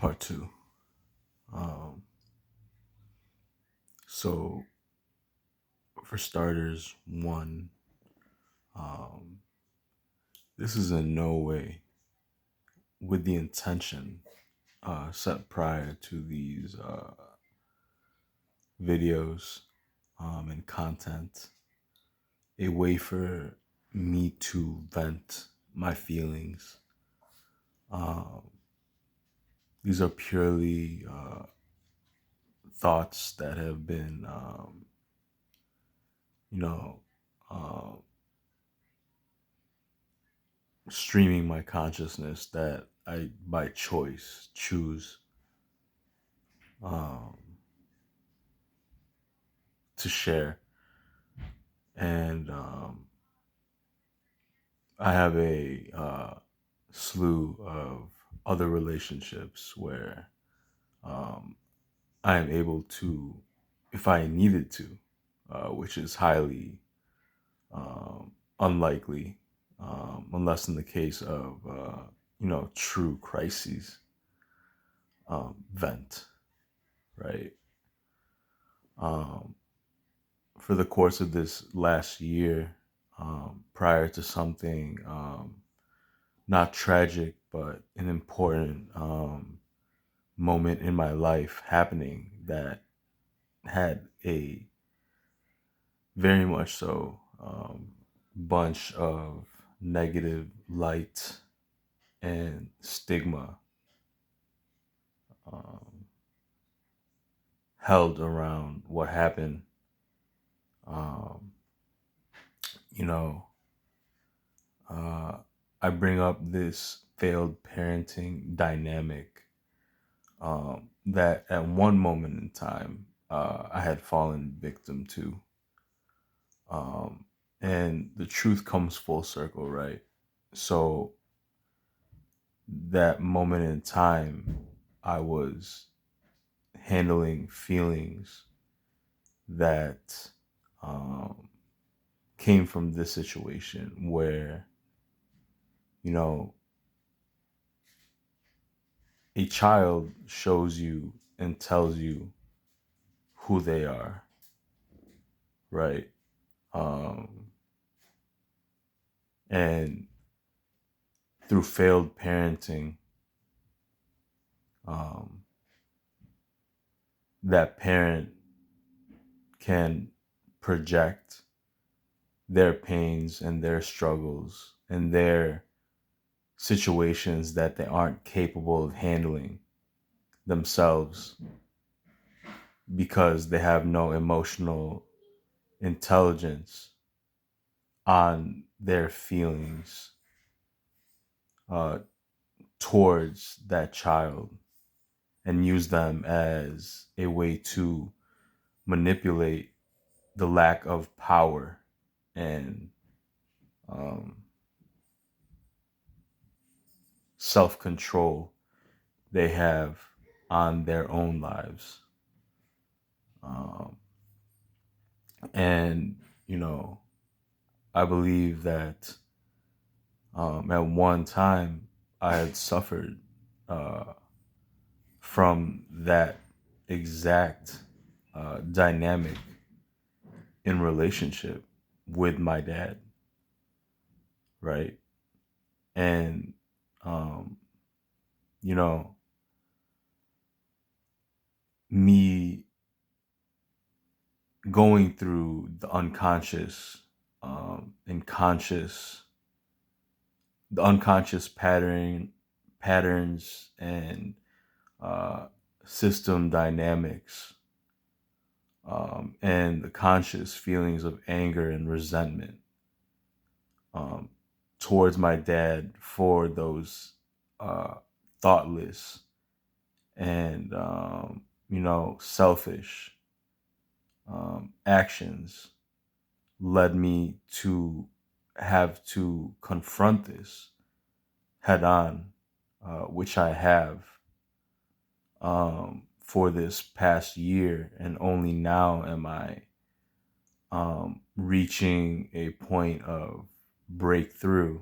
Part two. Um, so, for starters, one, um, this is in no way with the intention set prior to these videos and content, a way for me to vent my feelings. Um, these are purely thoughts that have been, you know, uh, streaming my consciousness that I, by choice, choose um, to share. And I have a slew of other relationships where um, I am able to, if I needed to, which is highly unlikely, unless in the case of, true crises, vent, right? Um, for the course of this last year, prior to something not tragic, but an important moment in my life happening that had a very much so bunch of negative light and stigma um, held around what happened. Um, you know, uh, I bring up this failed parenting dynamic that at one moment in time I had fallen victim to. Um, and the truth comes full circle, right? So that moment in time, I was handling feelings that um, came from this situation where, you know, a child shows you and tells you who they are, right? Um, and through failed parenting, um, that parent can project their pains and their struggles and their situations that they aren't capable of handling themselves because they have no emotional intelligence on their feelings uh, towards that child and use them as a way to manipulate the lack of power and um, self control they have on their own lives. Um, and, you know, I believe that at one time I had suffered uh, from that exact dynamic in relationship with my dad, right? And, um, you know, me going through the unconscious and conscious, the unconscious patterns and uh, system dynamics and the conscious feelings of anger and resentment um, towards my dad for those uh, thoughtless and selfish actions led me to have to confront this head on, which I have for this past year, and only now am I reaching a point of breakthrough,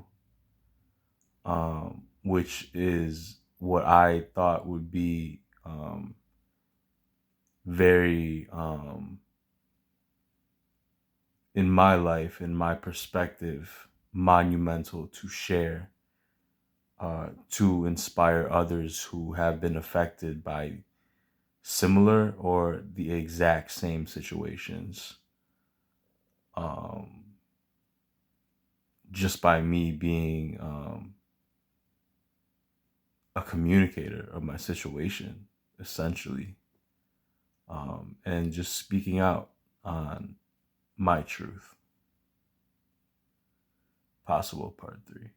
which is what I thought would be very, in my life, in my perspective, monumental to share, to inspire others who have been affected by similar or the exact same situations. Um, just by me being a communicator of my situation, essentially, and just speaking out on my truth. Possible part 3.